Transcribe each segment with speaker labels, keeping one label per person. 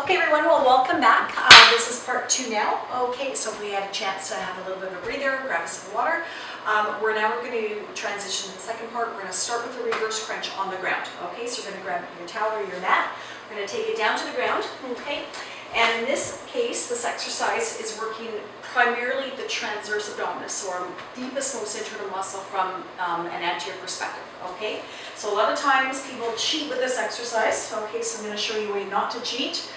Speaker 1: Okay everyone, well welcome back. This is part 2 now. Okay, so if we had a chance to have a little bit of a breather, grab us some water. We're going to transition to the second part. We're going to start with the reverse crunch on the ground. Okay, so you're going to grab your towel or your mat. We're going to take it down to the ground. Okay, and in this case, this exercise is working primarily the transverse abdominis, or deepest, most internal muscle from an anterior perspective. Okay, so a lot of times people cheat with this exercise. Okay, so I'm going to show you a way not to cheat.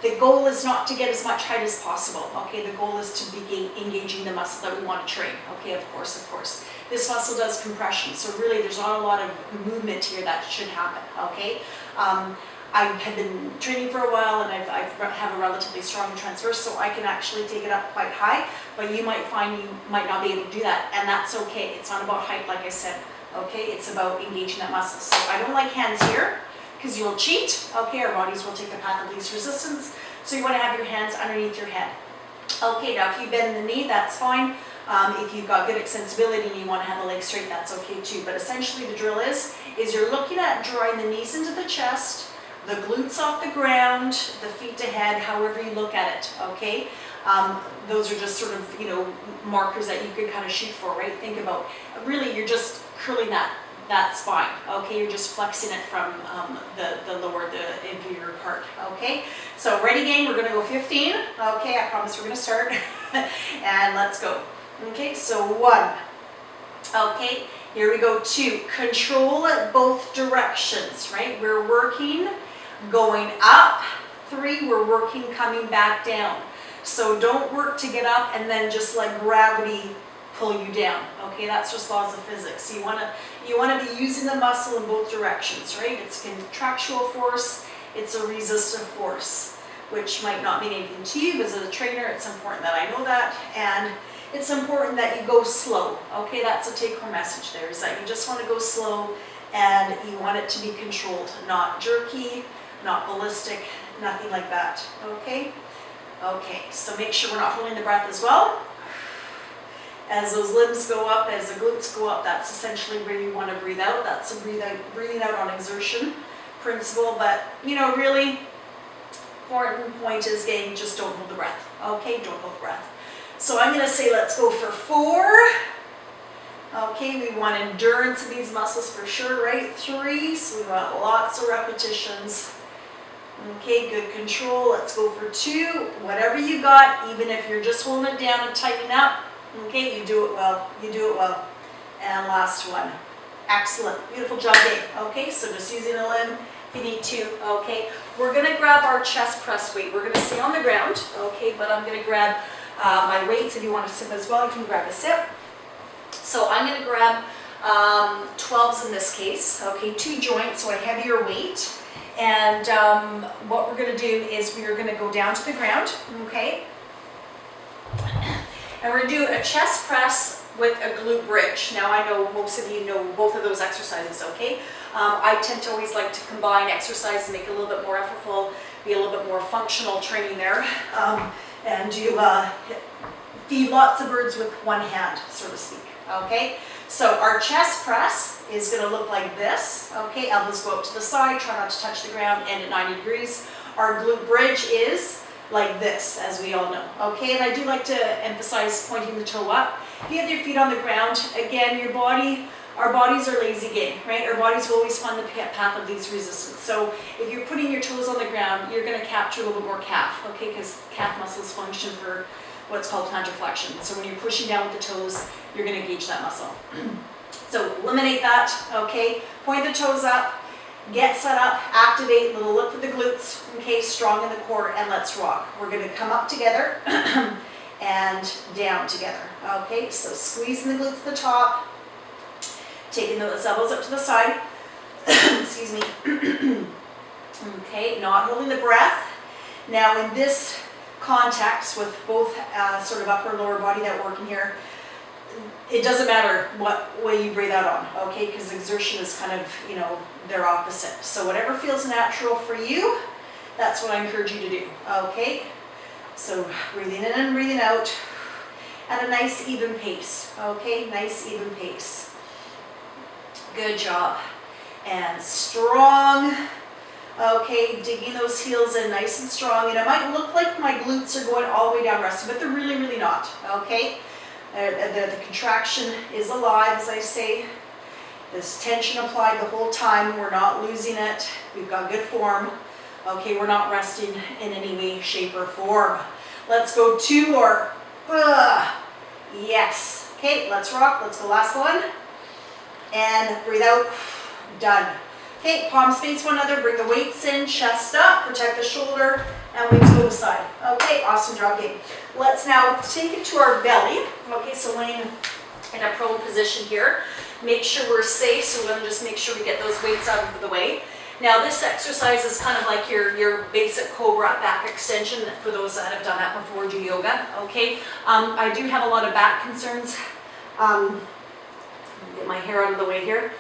Speaker 1: The goal is not to get as much height as possible. Okay, the goal is to be engaging the muscle that we want to train. Okay, of course. This muscle does compression, so really there's not a lot of movement here that should happen. Okay, I have been training for a while and I have a relatively strong transverse, so I can actually take it up quite high, but you might find you might not be able to do that, and that's okay. It's not about height, like I said. Okay, it's about engaging that muscle. So I don't like hands here, because you'll cheat. Okay, our bodies will take the path of least resistance. So you want to have your hands underneath your head. Okay, now if you bend the knee, that's fine. If you've got good extensibility and you want to have the leg straight, that's okay too. But essentially the drill is you're looking at drawing the knees into the chest, the glutes off the ground, the feet to head, however you look at it, okay? Those are just sort of, markers that you could kind of shoot for, right? Think about, really you're just curling that spine, okay? You're just flexing it from the lower, the inferior part, okay? So ready gang, we're gonna go 15, okay? I promise we're gonna start, and let's go. Okay, so 1, okay? Here we go, 2, control it both directions, right? We're working going up, 3, we're working coming back down. So don't work to get up and then just let gravity pull you down. Okay, that's just laws of physics. So you want to be using the muscle in both directions, right? It's contractual force, it's a resistive force, which might not mean anything to you, but as a trainer, it's important that I know that, and it's important that you go slow. Okay, that's a take-home message there, is that you just want to go slow and you want it to be controlled, not jerky, not ballistic, nothing like that. Okay? Okay, so make sure we're not holding the breath as well. As those limbs go up, as the glutes go up, that's essentially where you want to breathe out. That's a breathing out on exertion principle, but really important point is, gang, just don't hold the breath. Okay, don't hold the breath. So I'm going to say let's go for 4. Okay, we want endurance in these muscles for sure, right? 3, so we want lots of repetitions. Okay, good control. Let's go for 2. Whatever you got, even if you're just holding it down and tightening up, okay, you do it well. You do it well. And last one. Excellent. Beautiful job, Dave. Okay, so just using a limb if you need to. Okay, we're going to grab our chest press weight. We're going to stay on the ground, okay, but I'm going to grab my weights. If you want to sip as well, you can grab a sip. So I'm going to grab 12s in this case, okay, 2 joints, so a heavier weight. And what we're going to do is we are going to go down to the ground, okay? And we're going to do a chest press with a glute bridge. Now I know most of you know both of those exercises, okay? I tend to always like to combine exercise and make it a little bit more effortful, be a little bit more functional training there, and do feed lots of birds with one hand, so to speak, okay? So our chest press is going to look like this, okay? Elbows go up to the side, try not to touch the ground, end at 90 degrees. Our glute bridge is like this, as we all know, okay? And I do like to emphasize pointing the toe up. If you have your feet on the ground, again, our bodies are lazy game, right? Our bodies will always find the path of least resistance. So if you're putting your toes on the ground, you're going to capture a little bit more calf, okay? Because calf muscles function for what's called plantar flexion. So when you're pushing down with the toes, you're going to engage that muscle. So eliminate that, okay? Point the toes up, get set up, activate, little lift with the glutes, okay? Strong in the core, and let's rock. We're going to come up together and down together, okay? So squeezing the glutes at the top, taking those elbows up to the side, excuse me, okay? Not holding the breath. Now in this context with both sort of upper and lower body that work in here, it doesn't matter what way you breathe out on, okay, because exertion is kind of, they're opposite. So whatever feels natural for you, that's what I encourage you to do, okay? So breathing in and breathing out at a nice even pace, okay? Nice even pace. Good job. And strong Okay, digging those heels in nice and strong. And it might look like my glutes are going all the way down rested, but they're really, really not. Okay, the contraction is alive, as I say. This tension applied the whole time. We're not losing it. We've got good form. Okay, we're not resting in any way, shape, or form. Let's go 2 more. Yes. Okay, let's rock. Let's go last one. And breathe out. Done. Okay, palms face one another. Bring the weights in, chest up, protect the shoulder, and weights go to the side. Okay, awesome job, gang. Let's now take it to our belly. Okay, so laying in a prone position here. Make sure we're safe, so we're going to just make sure we get those weights out of the way. Now this exercise is kind of like your basic cobra back extension for those that have done that before, do yoga, okay? I do have a lot of back concerns. Let me get my hair out of the way here.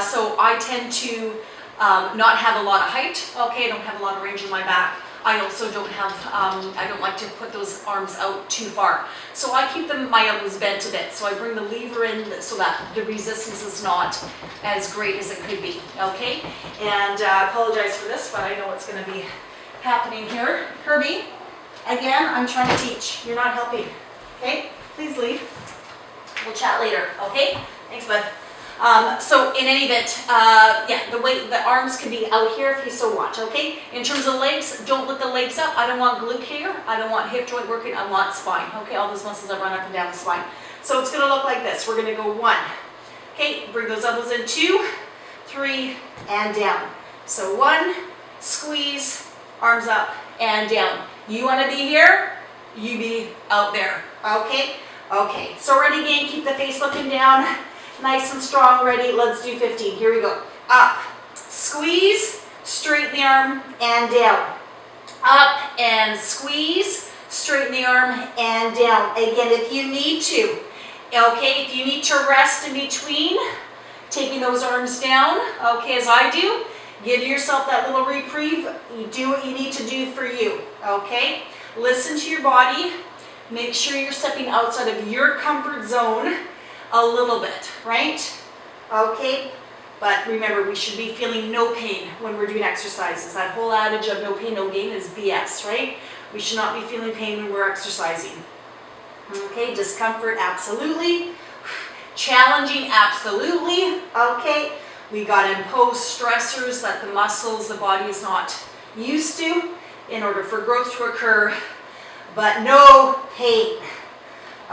Speaker 1: So I tend to not have a lot of height, okay? I don't have a lot of range in my back. I also don't have, I don't like to put those arms out too far. So I keep my elbows bent a bit. So I bring the lever in so that the resistance is not as great as it could be, okay? And I apologize for this, but I know what's gonna be happening here. Herbie, again, I'm trying to teach. You're not helping, okay? Please leave. We'll chat later, okay? Thanks, bud. So in any event, yeah, the arms can be out here if you so want, okay? In terms of legs, don't lift the legs up. I don't want glute here. I don't want hip joint working. I want spine, okay? All those muscles that run up and down the spine. So it's gonna look like this. We're gonna go 1. Okay, bring those elbows in, 2, 3, and down. So 1, squeeze, arms up and down. You wanna be here, you be out there, okay? Okay, so ready, gang, keep the face looking down. Nice and strong, ready, let's do 15. Here we go. Up, squeeze, straighten the arm, and down. Up and squeeze, straighten the arm, and down. Again, if you need to, okay, if you need to rest in between, taking those arms down, okay, as I do, give yourself that little reprieve. You do what you need to do for you, okay? Listen to your body. Make sure you're stepping outside of your comfort zone a little bit, right? Okay, but remember, we should be feeling no pain when we're doing exercises. That whole adage of no pain, no gain is BS, right? We should not be feeling pain when we're exercising. Okay, discomfort, absolutely. Challenging, absolutely. Okay, we got to impose stressors that the muscles, the body is not used to in order for growth to occur, but no pain.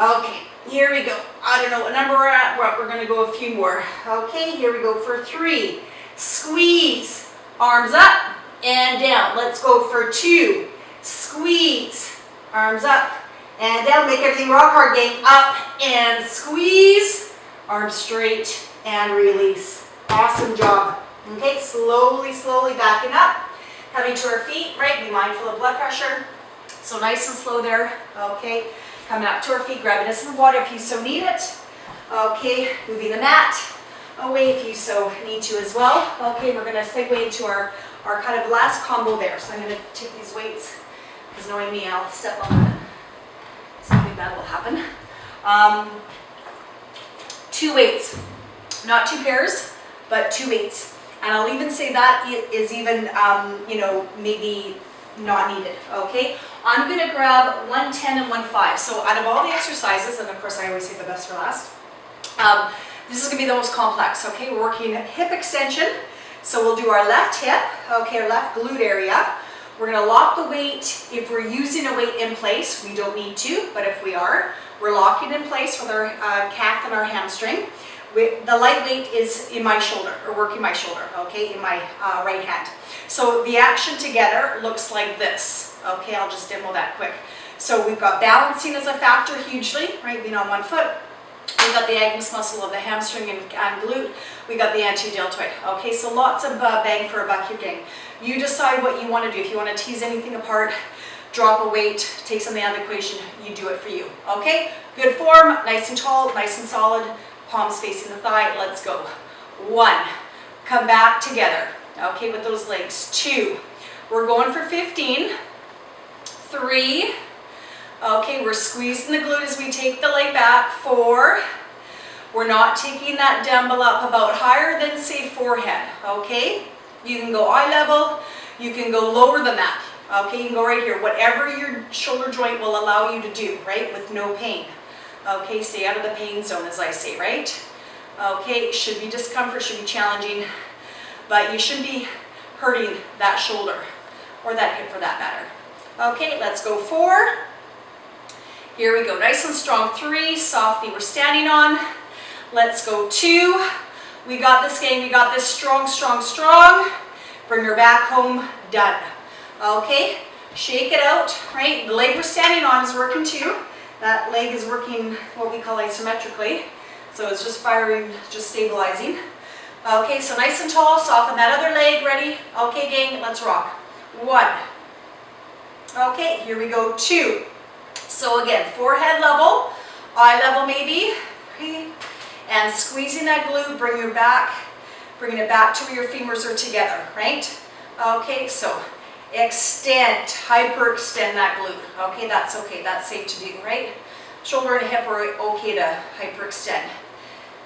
Speaker 1: Okay. Here we go. I don't know what number we're at. We're going to go a few more. Okay, here we go for 3. Squeeze. Arms up and down. Let's go for 2. Squeeze. Arms up and down. Make everything rock hard, gang. Up and squeeze. Arms straight and release. Awesome job. Okay, slowly, slowly backing up. Coming to our feet, right? Be mindful of blood pressure. So nice and slow there. Okay. Coming up to our feet, grabbing us some water if you so need it. Okay, moving the mat away if you so need to as well. Okay, we're gonna segue into our kind of last combo there. So I'm gonna take these weights, because knowing me, I'll step on them. Something bad will happen. 2 weights, not 2 pairs, but 2 weights. And I'll even say that is even, you know, maybe not needed, okay? I'm gonna grab 110 and 1.5. So out of all the exercises, and of course I always save the best for last, this is gonna be the most complex, okay? We're working hip extension. So we'll do our left hip, okay, our left glute area. We're gonna lock the weight. If we're using a weight in place, we don't need to, but if we are, we're locking in place with our calf and our hamstring. The light weight is in my shoulder, or working my shoulder, okay, in my right hand. So the action together looks like this, okay? I'll just demo that quick. So we've got balancing as a factor hugely, right, being on one foot. We've got the agonist muscle of the hamstring and glute. We got the antedeltoid, okay? So lots of bang for a buck here, gang. You decide what you want to do. If you want to tease anything apart, drop a weight, take something out of the equation, you do it for you, okay? Good form, nice and tall, nice and solid. Palms facing the thigh, let's go. 1, come back together, okay, with those legs. 2, we're going for 15. 3, okay, we're squeezing the glute as we take the leg back. 4, we're not taking that dumbbell up about higher than, say, forehead, okay? You can go eye level, You can go lower than that. Okay, you can go right here. Whatever your shoulder joint will allow you to do, right, with no pain. Okay, stay out of the pain zone, as I say, right? Okay, should be discomfort, should be challenging, but you shouldn't be hurting that shoulder or that hip for that matter. Okay, let's go 4. Here we go, nice and strong. 3, soft knee we're standing on. Let's go 2. We got this, gang, we got this. Strong, strong, strong. Bring her back home, done. Okay, shake it out, right? The leg we're standing on is working too. That leg is working what we call isometrically. So it's just firing, just stabilizing. Okay, so nice and tall, soften that other leg, ready? Okay, gang, let's rock. 1. Okay, here we go, 2. So again, forehead level, eye level maybe, and squeezing that glute, bringing it back to where your femurs are together, right? Okay, so extend, hyperextend that glute. Okay, that's safe to do, right? Shoulder and hip are okay to hyperextend.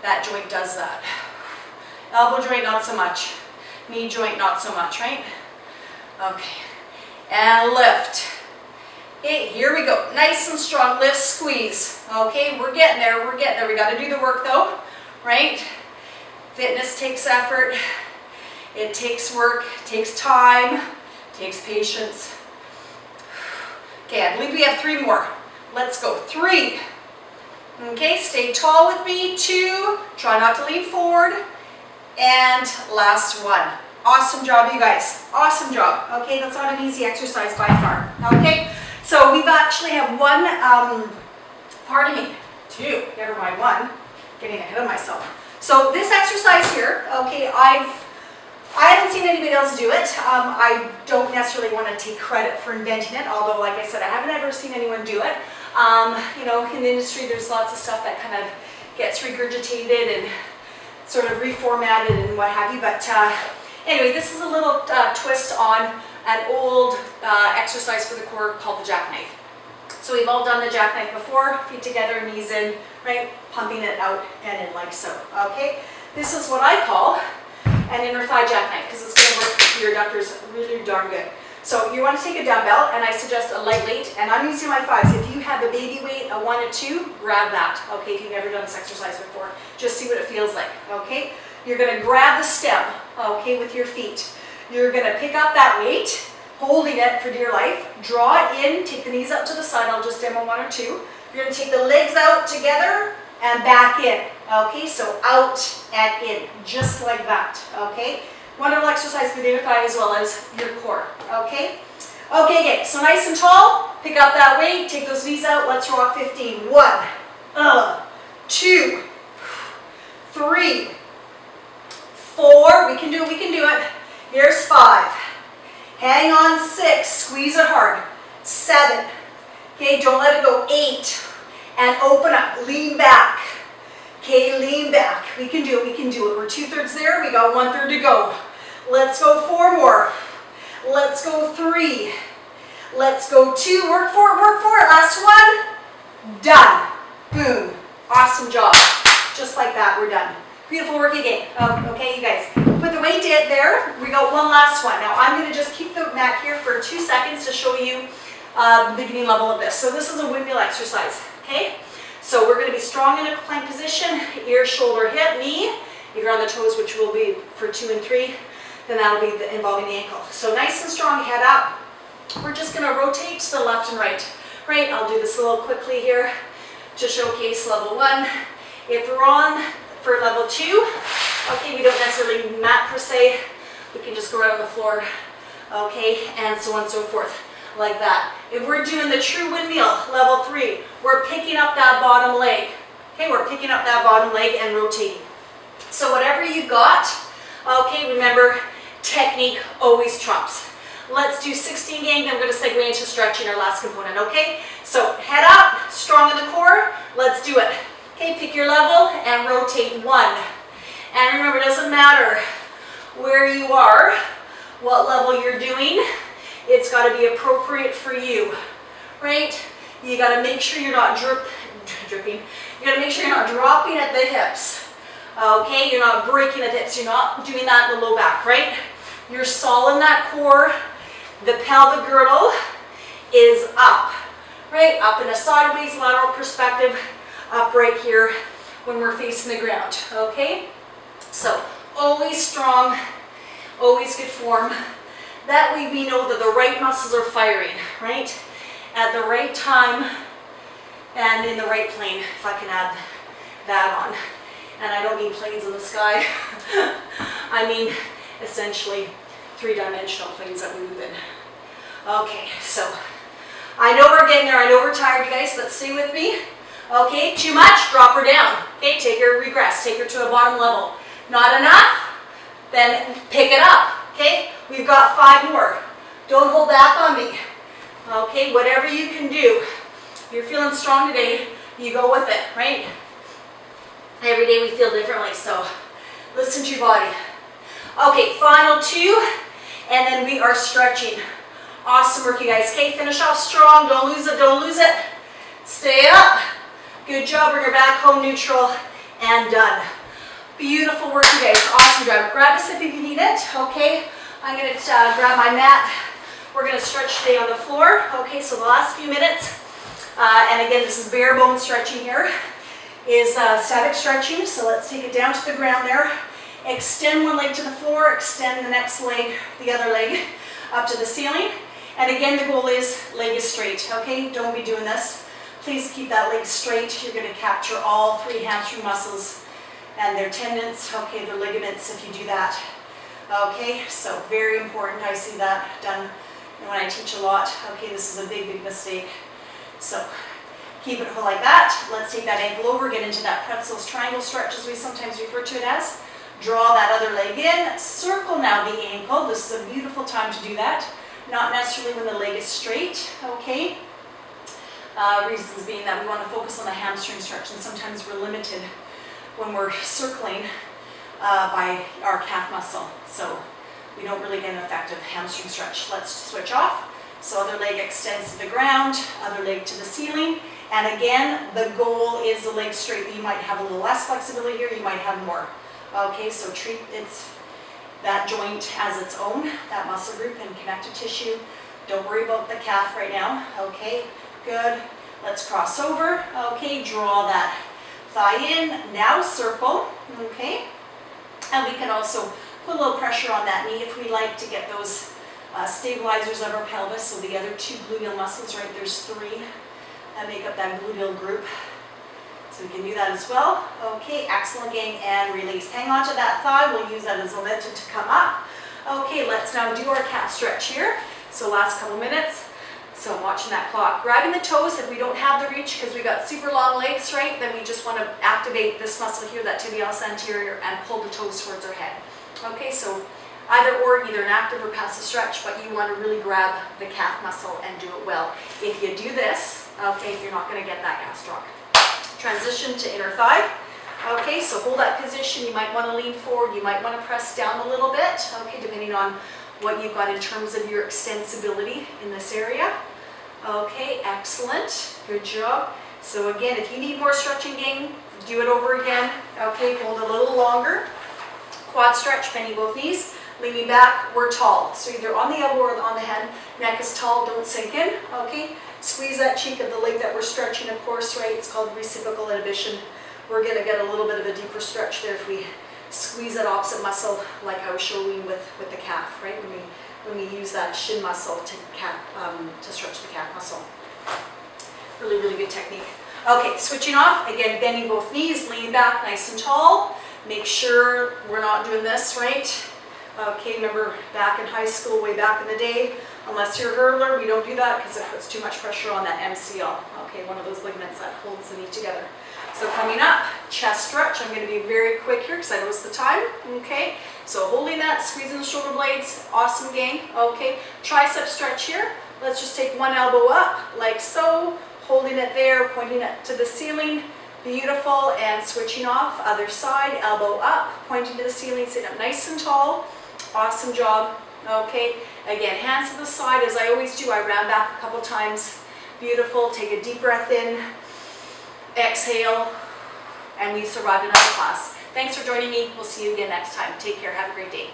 Speaker 1: That joint does that. Elbow joint, not so much. Knee joint, not so much, right? Okay, and lift. Okay, here we go. Nice and strong, lift, squeeze. Okay, we're getting there, we're getting there. We got to do the work though, right? Fitness takes effort. It takes work, it takes time, it takes patience. Okay, I believe we have 3 more. Let's go. 3. Okay, stay tall with me. 2, try not to lean forward. And last 1. Awesome job, you guys. Awesome job. Okay, that's not an easy exercise by far. Okay, so we've actually have 1, pardon me, 2, never mind 1, getting ahead of myself. So this exercise here, okay, I haven't seen anybody else do it. I don't necessarily want to take credit for inventing it, although like I said, I haven't ever seen anyone do it. You know, in the industry there's lots of stuff that kind of gets regurgitated and sort of reformatted and what have you, but anyway, this is a little twist on an old exercise for the core called the jackknife. So we've all done the jackknife before, feet together, knees in, right, pumping it out and in like so, okay? This is what I call an inner thigh jackknife because it's going to work for your adductors really darn good. So you want to take a dumbbell, and I suggest a light weight, and I'm using my 5s. If you have a baby weight, a 1 and 2, grab that, okay, if you've never done this exercise before. Just see what it feels like, okay? You're going to grab the stem, okay, with your feet. You're going to pick up that weight, holding it for dear life, draw it in, take the knees up to the side, I'll just demo 1 or 2. You're going to take the legs out together and back in, okay? So out and in, just like that, okay? Wonderful exercise for the inner thigh as well as your core, okay? Okay, gang, so nice and tall, pick up that weight, take those knees out, let's rock 15. 1, 2, 3, 4, we can do it. Here's 5. Hang on, 6, squeeze it hard. 7, okay, don't let it go. 8, and open up, lean back. Okay, lean back. We can do it, we can do it. We're 2/3 there, we got 1/3 to go. Let's go 4 more. Let's go 3. Let's go 2, work for it. Last 1, done. Boom, awesome job. Just like that, we're done. Beautiful work again. Okay, you guys, put the weight there. We got 1 last one. Now I'm gonna just keep the mat here for 2 seconds to show you the beginning level of this. So this is a windmill exercise, okay? So we're gonna be strong in a plank position, ear, shoulder, hip, knee. If you're on the toes, which will be for 2 and 3, then that'll be involving the ankle. So nice and strong, head up. We're just gonna rotate to the left and right. Right, I'll do this a little quickly here to showcase level 1. If we're on for level 2, okay, we don't necessarily mat per se. We can just go right on the floor, okay, and so on and so forth, like that. If we're doing the true windmill, level 3, we're picking up that bottom leg. Okay, we're picking up that bottom leg and rotating. So whatever you got, okay, remember, technique always trumps. Let's do 16 gang, then we're gonna segue into stretching our last component, okay? So head up, strong in the core, let's do it. Okay, pick your level and rotate 1. And remember, it doesn't matter where you are, what level you're doing, it's gotta be appropriate for you, right? You gotta make sure you're not dripping. You gotta make sure you're not dropping at the hips. Okay, you're not breaking at the hips, you're not doing that in the low back, right? You're solid in that core. The pelvic girdle is up, right? Up in a sideways lateral perspective, up right here when we're facing the ground, okay? So always strong, always good form. That way we know that the right muscles are firing, right? At the right time and in the right plane, if I can add that on. And I don't mean planes in the sky. I mean essentially three-dimensional planes that we move in. Okay, so I know we're getting there. I know we're tired, you guys, but stay with me. Okay, too much, drop her down. Okay, take her, regress, take her to a bottom level. Not enough, then pick it up. Okay, we've got 5 more. Don't hold back on me. Okay, whatever you can do. If you're feeling strong today, you go with it, right? Every day we feel differently, so listen to your body. Okay, final 2, and then we are stretching. Awesome work, you guys. Okay, finish off strong. Don't lose it, don't lose it. Stay up. Good job. Bring her back home neutral and done. Beautiful work, you guys. Awesome job. Grab a sip if you need it. Okay, I'm going to grab my mat. We're going to stretch today on the floor. Okay, so the last few minutes, and again, this is bare bone stretching here, is static stretching. So let's take it down to the ground there. Extend one leg to the floor, extend the next leg, the other leg, up to the ceiling. And again, the goal is leg is straight, okay? Don't be doing this. Please keep that leg straight. You're gonna capture all 3 hamstring muscles and their tendons, okay, their ligaments if you do that. Okay, so very important. I see that done when I teach a lot. Okay, this is a big, big mistake. So keep it like that. Let's take that ankle over, get into that pretzel's triangle stretch as we sometimes refer to it as. Draw that other leg in, circle now the ankle. This is a beautiful time to do that. Not necessarily when the leg is straight, okay? Reasons being that we want to focus on the hamstring stretch, and sometimes we're limited when we're circling by our calf muscle. So we don't really get an effective hamstring stretch. Let's switch off. So other leg extends to the ground, other leg to the ceiling. And again, the goal is the leg straight. You might have a little less flexibility here, you might have more. Okay, so treat that joint as its own, that muscle group and connective tissue. Don't worry about the calf right now. Okay, good. Let's cross over. Okay, draw that thigh in. Now circle. Okay, and we can also put a little pressure on that knee if we like to get those stabilizers of our pelvis. So the other 2 gluteal muscles, right? There's 3 that make up that gluteal group. So we can do that as well. Okay, excellent, gang, and release. Hang on to that thigh. We'll use that as momentum to come up. Okay, let's now do our calf stretch here. So last couple minutes. So I'm watching that clock. Grabbing the toes if we don't have the reach because we got super long legs, right? Then we just want to activate this muscle here, that tibialis anterior, and pull the toes towards our head. Okay, so either an active or passive stretch, but you want to really grab the calf muscle and do it well. If you do this, okay, you're not going to get that calf drop. Transition to inner thigh. Okay, so hold that position. You might want to lean forward. You might want to press down a little bit, okay, depending on what you've got in terms of your extensibility in this area. Okay, excellent. Good job. So again, if you need more stretching, gang, do it over again. Okay, hold a little longer. Quad stretch, bending both knees. Leaning back, we're tall. So either on the elbow or on the head. Neck is tall, don't sink in. Okay. Squeeze that cheek of the leg that we're stretching, of course, right? It's called reciprocal inhibition. We're going to get a little bit of a deeper stretch there if we squeeze that opposite muscle like I was showing with the calf, right? When we use that shin muscle to stretch the calf muscle. Really, really good technique. Okay, switching off. Again, bending both knees, leaning back nice and tall. Make sure we're not doing this, right? Okay, remember back in high school, way back in the day, unless you're a hurdler, we don't do that because it puts too much pressure on that MCL. Okay, one of those ligaments that holds the knee together. So coming up, chest stretch. I'm going to be very quick here because I noticed the time. Okay, so holding that, squeezing the shoulder blades. Awesome, gang. Okay, tricep stretch here. Let's just take one elbow up, like so. Holding it there, pointing it to the ceiling. Beautiful, and switching off. Other side, elbow up, pointing to the ceiling, sitting up nice and tall. Awesome job. Okay, again, hands to the side as I always do. I round back a couple times. Beautiful. Take a deep breath in. Exhale. And we survived another class. Thanks for joining me. We'll see you again next time. Take care. Have a great day.